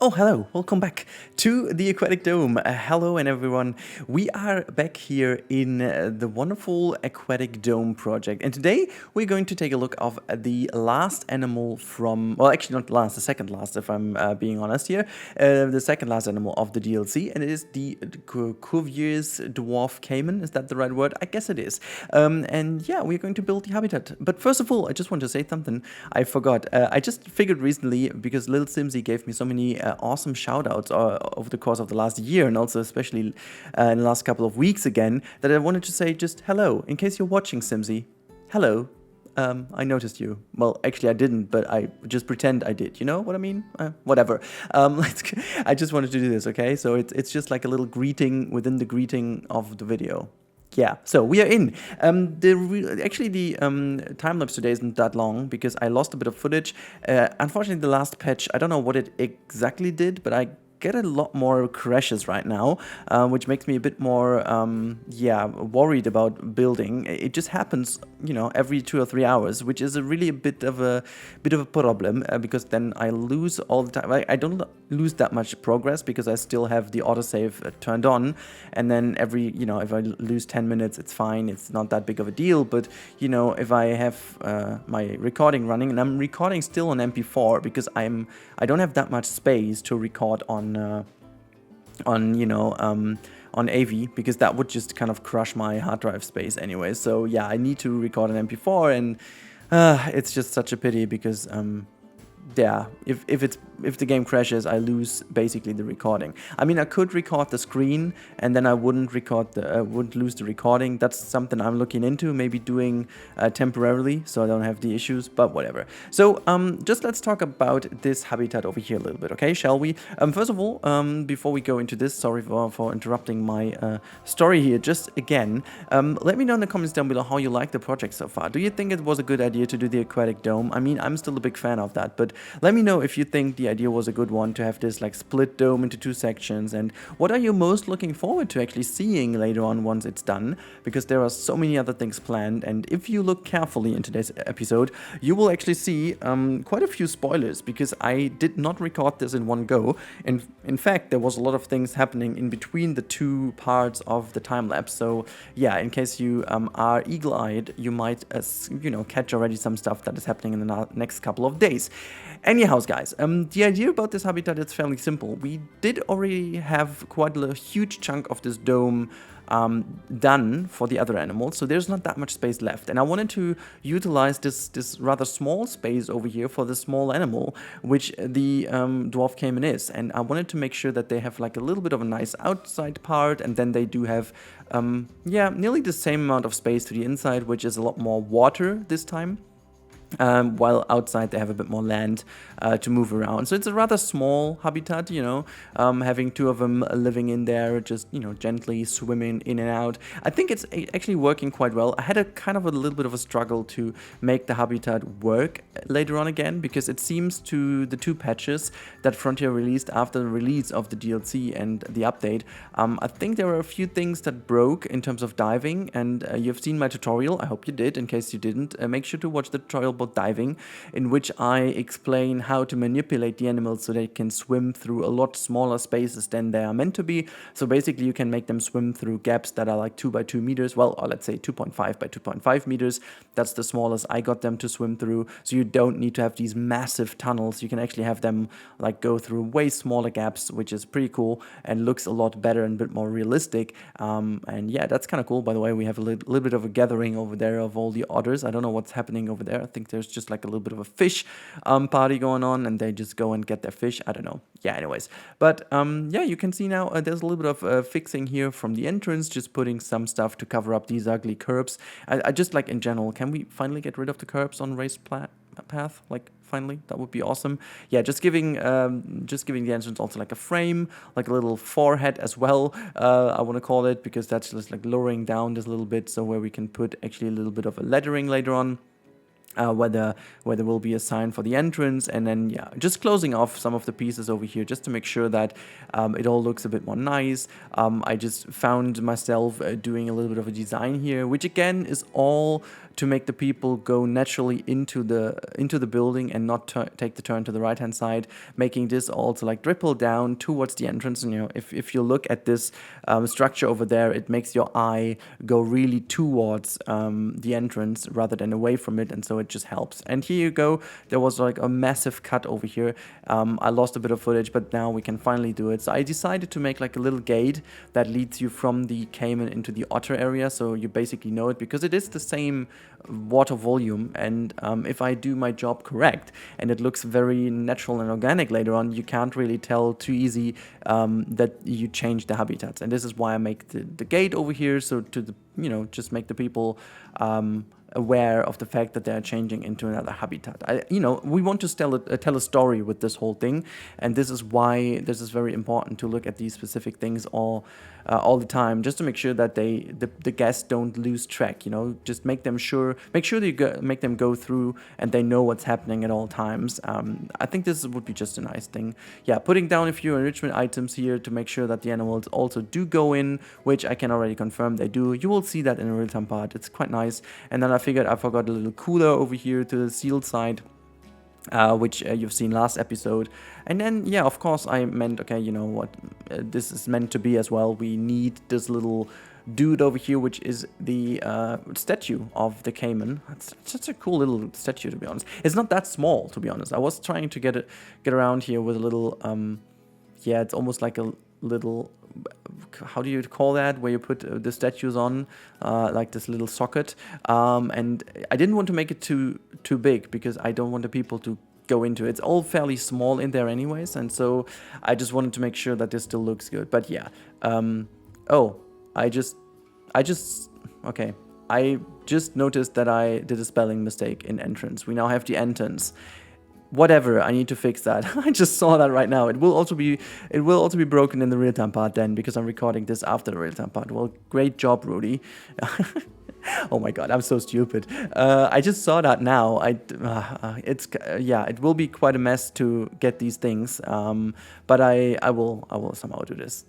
Oh, hello, welcome back to the Aquatic Dome. Hello, and everyone. We are back here in the wonderful Aquatic Dome project. And today we're going to take a look of the last animal from, well, actually not last, the second last, if I'm being honest here. The second last animal of the DLC, and it is the Cuvier's dwarf caiman. Is that the right word? I guess it is. And yeah, we're going to build the habitat. But first of all, I just want to say something I forgot. I just figured recently, because Little Simsy gave me so many awesome shout-outs over the course of the last year, and also especially in the last couple of weeks again, that I wanted to say just hello. In case you're watching, Simsy, hello. I noticed you. Well, actually I didn't, but I just pretend I did. You know what I mean? Whatever. I just wanted to do this, okay? So it's just like a little greeting within the greeting of the video. Yeah, so we are in. Actually, the time-lapse today isn't that long because I lost a bit of footage. Unfortunately, the last patch, I don't know what it exactly did, but I get a lot more crashes right now, which makes me a bit more, worried about building. It just happens, you know, every 2 or 3 hours, which is a bit of a problem because then I lose all the time. I don't lose that much progress because I still have the autosave turned on, and then if I lose 10 minutes, it's fine. It's not that big of a deal. But you know, if I have my recording running, and I'm recording still on MP4 because I don't have that much space to record on AV, because that would just kind of crush my hard drive space anyway. So yeah, I need to record an MP4, and it's just such a pity because yeah, if the game crashes, I lose basically the recording. I mean, I could record the screen and then I wouldn't lose the recording. That's something I'm looking into, maybe doing temporarily, so I don't have the issues. But whatever. So just let's talk about this habitat over here a little bit, okay? Shall we? First of all, before we go into this, sorry for interrupting my story here. Just again, let me know in the comments down below how you like the project so far. Do you think it was a good idea to do the aquatic dome? I mean, I'm still a big fan of that, but let me know if you think the idea was a good one to have this like split dome into 2 sections, and what are you most looking forward to actually seeing later on once it's done, because there are so many other things planned. And if you look carefully in today's episode, you will actually see quite a few spoilers, because I did not record this in one go, and in fact there was a lot of things happening in between the 2 parts of the time lapse. So yeah, in case you are eagle-eyed, you might catch already some stuff that is happening in the next couple of days. Anyhow, guys, the idea about this habitat is fairly simple. We did already have quite a huge chunk of this dome done for the other animals, so there's not that much space left. And I wanted to utilize this rather small space over here for the small animal, which the dwarf caiman is. And I wanted to make sure that they have like a little bit of a nice outside part, and then they do have nearly the same amount of space to the inside, which is a lot more water this time. While outside they have a bit more land to move around. So it's a rather small habitat, having 2 of them living in there, just, gently swimming in and out. I think it's actually working quite well. I had a kind of a little bit of a struggle to make the habitat work later on again, because it seems to the 2 patches that Frontier released after the release of the DLC and the update, I think there were a few things that broke in terms of diving, and you've seen my tutorial. I hope you did. In case you didn't, make sure to watch the tutorial about diving, in which I explain how to manipulate the animals so they can swim through a lot smaller spaces than they are meant to be. So basically you can make them swim through gaps that are like 2 by 2 meters, well, or let's say 2.5 by 2.5 meters. That's the smallest I got them to swim through. So you don't need to have these massive tunnels. You can actually have them like go through way smaller gaps, which is pretty cool and looks a lot better and a bit more realistic. And yeah, that's kind of cool. By the way, we have a little bit of a gathering over there of all the otters. I don't know what's happening over there. I think there's just like a little bit of a fish party going on, and they just go and get their fish. I don't know. Yeah, anyways. But yeah, you can see now there's a little bit of fixing here from the entrance, just putting some stuff to cover up these ugly curbs. I just like in general, can we finally get rid of the curbs on raised path? Like finally, that would be awesome. Yeah, just giving the entrance also like a frame, like a little forehead as well. I want to call it, because that's just like lowering down this little bit, so where we can put actually a little bit of a lettering later on. Where there will be a sign for the entrance, and then yeah, just closing off some of the pieces over here just to make sure that it all looks a bit more nice. I just found myself doing a little bit of a design here, which again is all to make the people go naturally into the building and not take the turn to the right hand side, making this also like dribble down towards the entrance. And if you look at this structure over there, it makes your eye go really towards the entrance rather than away from it, and so it just helps. And here you go, there was like a massive cut over here. I lost a bit of footage, but now we can finally do it. So I decided to make like a little gate that leads you from the caiman into the otter area, so you basically know it, because it is the same water volume. And if I do my job correct and it looks very natural and organic later on, you can't really tell too easy that you change the habitats. And this is why I make the gate over here, so to just make the people aware of the fact that they are changing into another habitat. We want to tell a story with this whole thing, and this is why this is very important to look at these specific things all the time, just to make sure that the guests don't lose track. Just make sure that you make them go through and they know what's happening at all times. I think this would be just a nice thing. Yeah, putting down a few enrichment items here to make sure that the animals also do go in, which I can already confirm they do. You will see that in a real-time part. It's quite nice. And then I figured I forgot a little cooler over here to the sealed side, which you've seen last episode. And then, yeah, of course, I meant, okay, you know what, this is meant to be as well. We need this little dude over here, which is the statue of the caiman. It's such a cool little statue, to be honest. It's not that small, to be honest. I was trying to get around here with a little, yeah, it's almost like a little, how do you call that, where you put the statues on, like this little socket, and I didn't want to make it too big, because I don't want the people to go into it. It's all fairly small in there anyways, and so I just wanted to make sure that this still looks good. But yeah, I just noticed that I did a spelling mistake in entrance. We now have the entrance. Whatever, I need to fix that. I just saw that right now. It will also be broken in the real-time part then, because I'm recording this after the real-time part. Well, great job, Rudi. Oh my god, I'm so stupid. I just saw that now. It will be quite a mess to get these things. But I will somehow do this.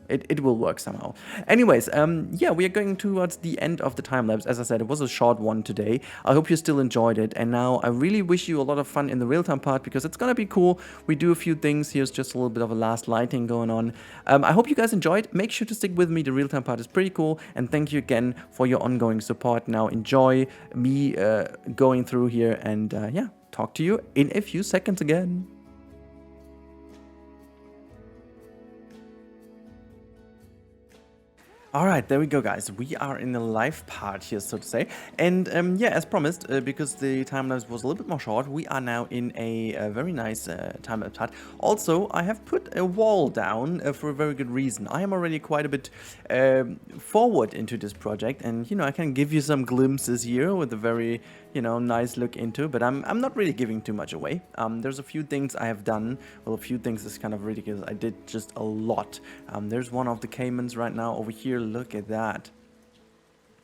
It will work somehow. Anyways, we are going towards the end of the time lapse. As I said, it was a short one today. I hope you still enjoyed it. And now I really wish you a lot of fun in the real-time part, because it's gonna be cool. We do a few things. Here's just a little bit of a last lighting going on. I hope you guys enjoyed. Make sure to stick with me. The real-time part is pretty cool. And thank you again for your ongoing support. Now enjoy me going through here, and talk to you in a few seconds again. Alright, there we go, guys. We are in the live part here, so to say. And as promised, because the time-lapse was a little bit more short, we are now in a very nice time-lapse part. Also, I have put a wall down for a very good reason. I am already quite a bit forward into this project, and I can give you some glimpses here with a very nice look into, but I'm not really giving too much away. There's a few things I have done. Well, a few things is kind of ridiculous. I did just a lot. There's one of the caimans right now over here. Look at that.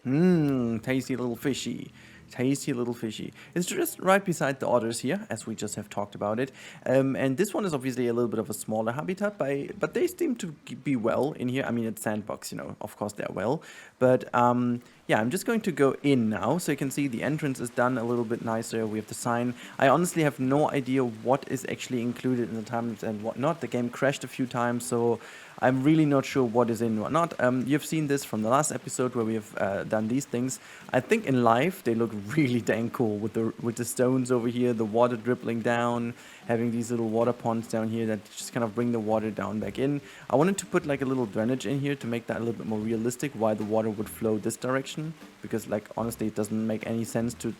Tasty little fishy. Tasty little fishy. It's just right beside the otters here, as we just have talked about it. And this one is obviously a little bit of a smaller habitat, but they seem to be well in here. I mean, it's Sandbox, of course they're well. But I'm just going to go in now, so you can see the entrance is done a little bit nicer. We have the sign. I honestly have no idea what is actually included in the time-lapse and what not. The game crashed a few times, so I'm really not sure what is in and what not. You've seen this from the last episode where we have done these things. I think in live they look really dang cool with the stones over here, the water dribbling down, having these little water ponds down here that just kind of bring the water down back in. I wanted to put like a little drainage in here to make that a little bit more realistic, why the water would flow this direction, because like honestly it doesn't make any sense to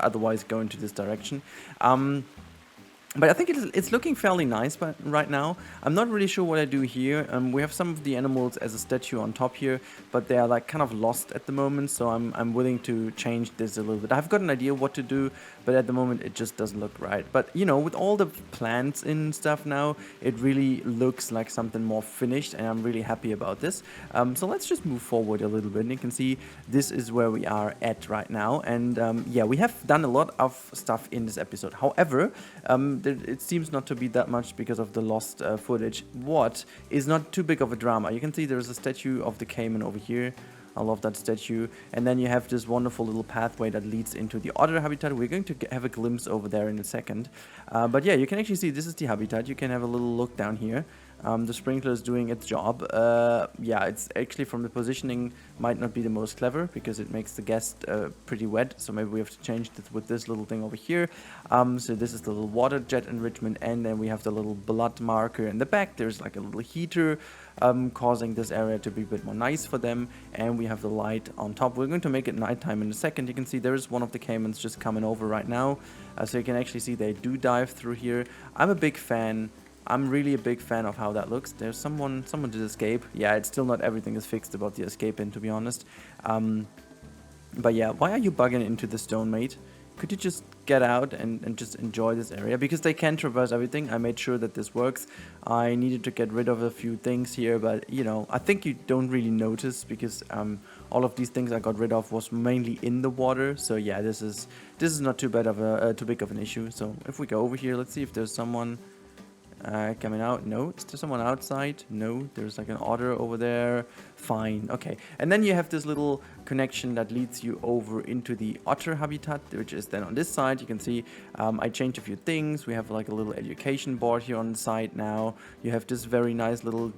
otherwise go into this direction. But I think it's looking fairly nice, but right now I'm not really sure what I do here. We have some of the animals as a statue on top here, but they are like kind of lost at the moment, so I'm willing to change this a little bit. I've got an idea what to do, but at the moment it just doesn't look right. But with all the plants and stuff now, it really looks like something more finished, and I'm really happy about this. So let's just move forward a little bit, and you can see this is where we are at right now. And we have done a lot of stuff in this episode. However, it seems not to be that much because of the lost footage. What is not too big of a drama? You can see there's a statue of the caiman over here. I love that statue. And then you have this wonderful little pathway that leads into the otter habitat. We're going to have a glimpse over there in a second. But yeah, you can actually see this is the habitat. You can have a little look down here. The sprinkler is doing its job. Yeah, it's actually from the positioning might not be the most clever because it makes the guest pretty wet. So maybe we have to change this with this little thing over here. So this is the little water jet enrichment, and then we have the little blood marker in the back. There's like a little heater causing this area to be a bit more nice for them. And we have the light on top. We're going to make it nighttime in a second. You can see there is one of the caimans just coming over right now. So you can actually see they do dive through here. I'm a big fan. I'm really a big fan of how that looks. There's someone did escape. Yeah, it's still not everything is fixed about the escape in, to be honest. But yeah, why are you bugging into the stone, mate? Could you just get out and just enjoy this area? Because they can traverse everything. I made sure that this works. I needed to get rid of a few things here, but you know, I think you don't really notice because all of these things I got rid of was mainly in the water. So yeah, this is not too bad of too big of an issue. So if we go over here, let's see if there's someone coming out. No. Is there someone outside? No. There's like an otter over there. Fine. Okay. And then you have this little connection that leads you over into the otter habitat, which is then on this side. You can see I changed a few things. We have like a little education board here on the side now. You have this very nice little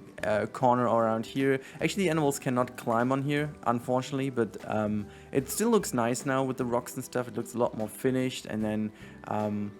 corner around here. Actually, the animals cannot climb on here, unfortunately, but it still looks nice now with the rocks and stuff. It looks a lot more finished. And then,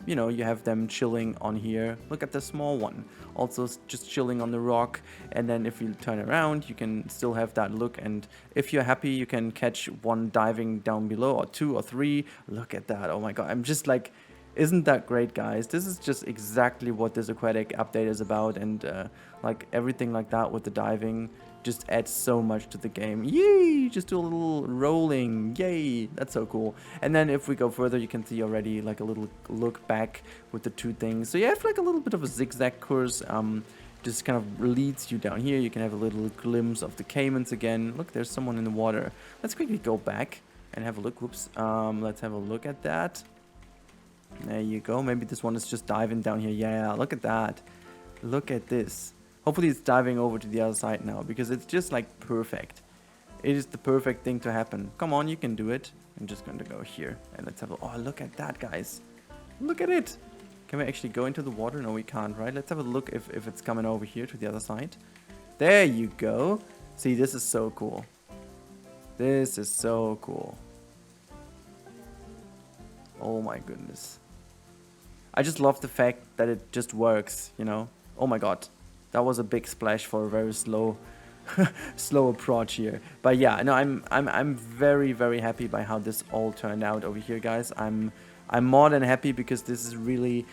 you know, you have them chilling on here. Look at the small one. Also just chilling on the rock. And then if you turn around, you can still have that look. And if you're happy, you can catch one diving down below, or two or three. Look at that. Oh my god. I'm just like, isn't that great, guys? This is just exactly what this aquatic update is about. And like everything like that with the diving just adds so much to the game. Yay! Just do a little rolling. Yay! That's so cool. And then if we go further, you can see already like a little look back with the two things. So you have like a little bit of a zigzag course. Just kind of leads you down here. You can have a little glimpse of the caimans again. Look, there's someone in the water. Let's quickly go back and have a look. Whoops. Let's have a look at that. There you go. Maybe this one is just diving down here. Yeah, look at that. Look at this. Hopefully it's diving over to the other side now, because it's just like perfect. It is the perfect thing to happen. Come on, you can do it. I'm just going to go here and let's have a... Oh, look at that, guys. Look at it. Can we actually go into the water? No, we can't, right? Let's have a look if it's coming over here to the other side. There you go. See, this is so cool. This is so cool. Oh my goodness. I just love the fact that it just works, you know. Oh my god. That was a big splash for a very slow slow approach here. But yeah, no, I'm very, very happy by how this all turned out over here, guys. I'm more than happy because this is really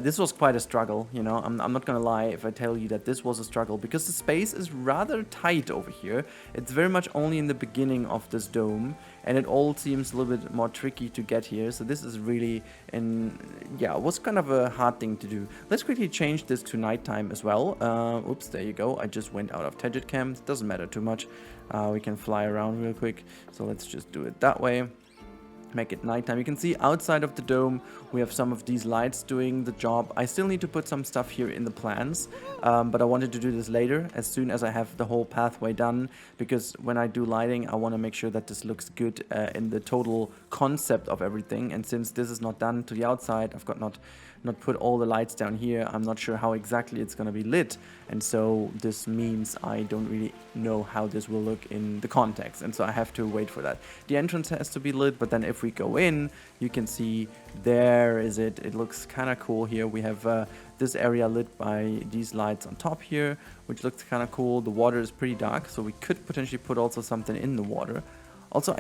this was quite a struggle, you know. I'm not gonna lie if I tell you that this was a struggle, because the space is rather tight over here. It's very much only in the beginning of this dome, and it all seems a little bit more tricky to get here. So this is really, yeah, it was kind of a hard thing to do. Let's quickly change this to nighttime as well. Oops, there you go. I just went out of Tangent Cam. It doesn't matter too much. We can fly around real quick. So let's just do it that way. Make it nighttime. You can see outside of the dome we have some of these lights doing the job. I still need to put some stuff here in the plans, but I wanted to do this later as soon as I have the whole pathway done, because when I do lighting I want to make sure that this looks good in the total concept of everything. And since this is not done to the outside, I've got not put all the lights down here. I'm not sure how exactly it's going to be lit, and so this means I don't really know how this will look in the context, and so I have to wait for that. The entrance has to be lit, but then if we go in, you can see there is it. It looks kind of cool here. We have this area lit by these lights on top here, which looks kind of cool. The water is pretty dark, so we could potentially put also something in the water. Also,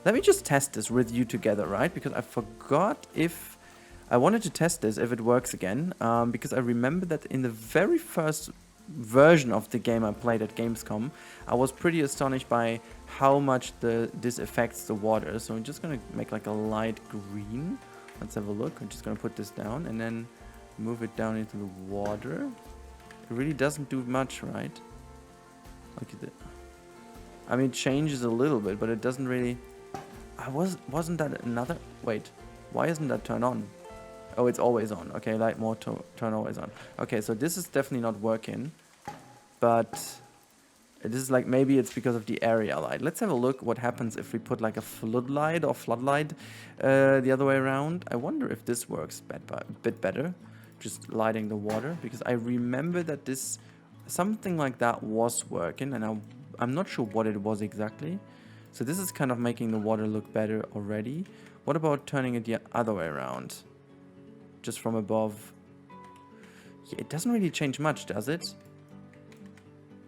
let me just test this with you together, right? Because I forgot if I wanted to test this if it works again, because I remember that in the very first version of the game I played at Gamescom, I was pretty astonished by how much this affects the water. So I'm just gonna make like a light green. Let's have a look. I'm just gonna put this down and then move it down into the water. It really doesn't do much, right? Look at it. I mean, it changes a little bit, but it doesn't really... Wasn't that another... Wait, why isn't that turned on? Oh, it's always on. Okay, light mode turn always on. Okay, so this is definitely not working. But This is like, maybe it's because of the area light. Let's have a look what happens if we put like a floodlight or floodlight the other way around. I wonder if this works a bit better, just lighting the water, because I remember that this, something like that was working, and I'm not sure what it was exactly. So this is kind of making the water look better already. What about turning it the other way around? Just from above. Yeah, it doesn't really change much, does it?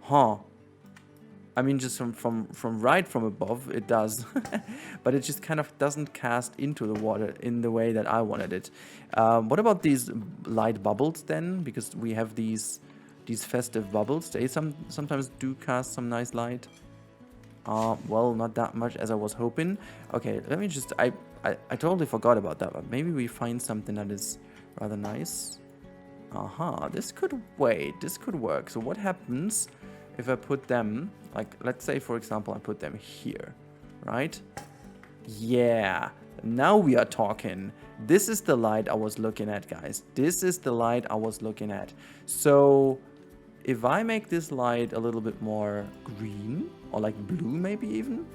Huh. I mean, just from right from above, it does. But it just kind of doesn't cast into the water in the way that I wanted it. What about these light bubbles then? Because we have these festive bubbles. They sometimes do cast some nice light. Well, not that much as I was hoping. Okay, let me just... I totally forgot about that, but maybe we find something that is rather nice. This could wait. This could work. So what happens if I put them, like, let's say, for example, I put them here, right? Yeah, now we are talking. This is the light I was looking at, guys. This is the light I was looking at. So if I make this light a little bit more green, or like blue maybe even,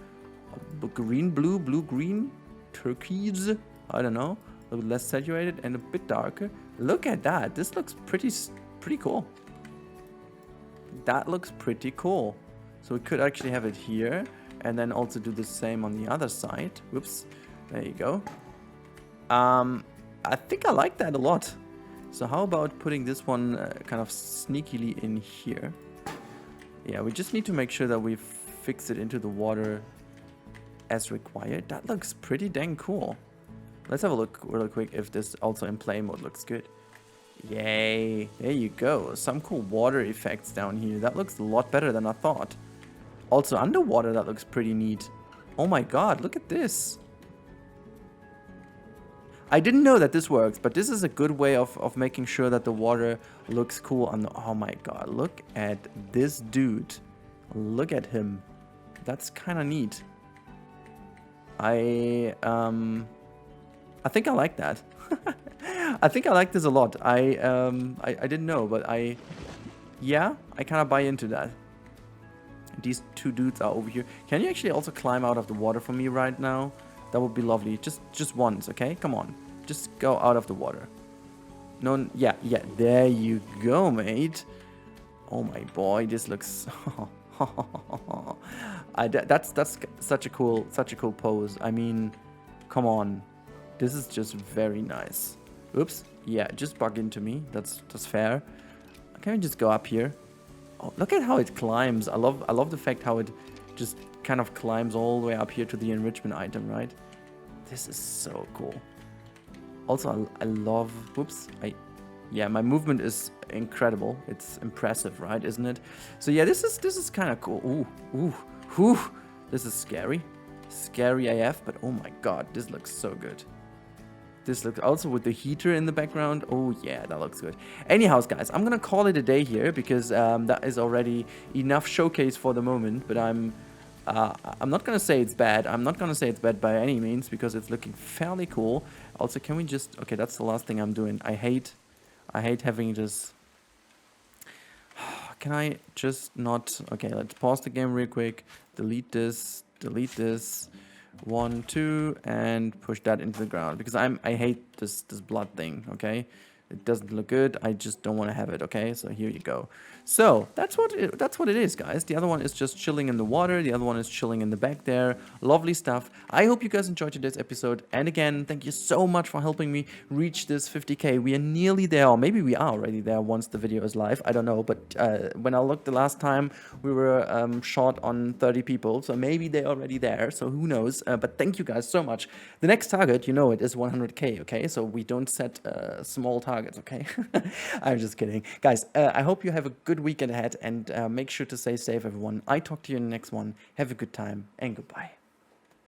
green, blue, blue, green, turquoise, I don't know, a little less saturated and a bit darker. Look at that. This looks pretty cool. That looks pretty cool. So we could actually have it here and then also do the same on the other side. Whoops. There you go. I think I like that a lot. So how about putting this one kind of sneakily in here? Yeah, we just need to make sure that we fix it into the water as required. That looks pretty dang cool. Let's have a look real quick if this also in play mode looks good. Yay, there you go. Some cool water effects down here. That looks a lot better than I thought. Also underwater, that looks pretty neat. Oh my god, look at this. I didn't know that this works, but this is a good way of making sure that the water looks cool on the... Oh my god, look at this dude. Look at him. That's kind of neat. I think I like that. I think I like this a lot. I didn't know, but yeah, I kind of buy into that. These two dudes are over here. Can you actually also climb out of the water for me right now? That would be lovely. Just once, okay? Come on. Just go out of the water. No, yeah, there you go, mate. Oh my boy, this looks... that's such a cool pose. I mean, come on. This is just very nice. Oops. Yeah, just bug into me. That's fair. Can we just go up here? Oh, look at how it climbs. I love the fact how it just kind of climbs all the way up here to the enrichment item, right? This is so cool. Also, I love... Whoops. Yeah, my movement is incredible. It's impressive, right? Isn't it? So yeah, this is kind of cool. Ooh. This is scary. Scary AF, but oh my god, this looks so good. This looks also with the heater in the background. Oh yeah, that looks good. Anyhow, guys, I'm gonna call it a day here because that is already enough showcase for the moment. But I'm not gonna say it's bad. I'm not gonna say it's bad by any means because it's looking fairly cool. Also, can we just... Okay, that's the last thing I'm doing. I hate having this... Can I just not... Okay, let's pause the game real quick. Delete this. 1, 2, and push that into the ground because I hate this blood thing. Okay, it doesn't look good. I just don't want to have it. Okay, so here you go. So that's what it is, guys. The other one is just chilling in the water. The other one is chilling in the back there. Lovely stuff. I hope you guys enjoyed today's episode. And again, thank you so much for helping me reach this 50K. We are nearly there, or maybe we are already there once the video is live. I don't know, but when I looked the last time, we were short on 30 people, so maybe they're already there. So who knows? But thank you guys so much. The next target, you know, it is 100K. Okay, so we don't set small targets. Okay, I'm just kidding, guys. I hope you have a good weekend ahead, and make sure to stay safe, everyone. I talk to you in the next one. Have a good time, and goodbye.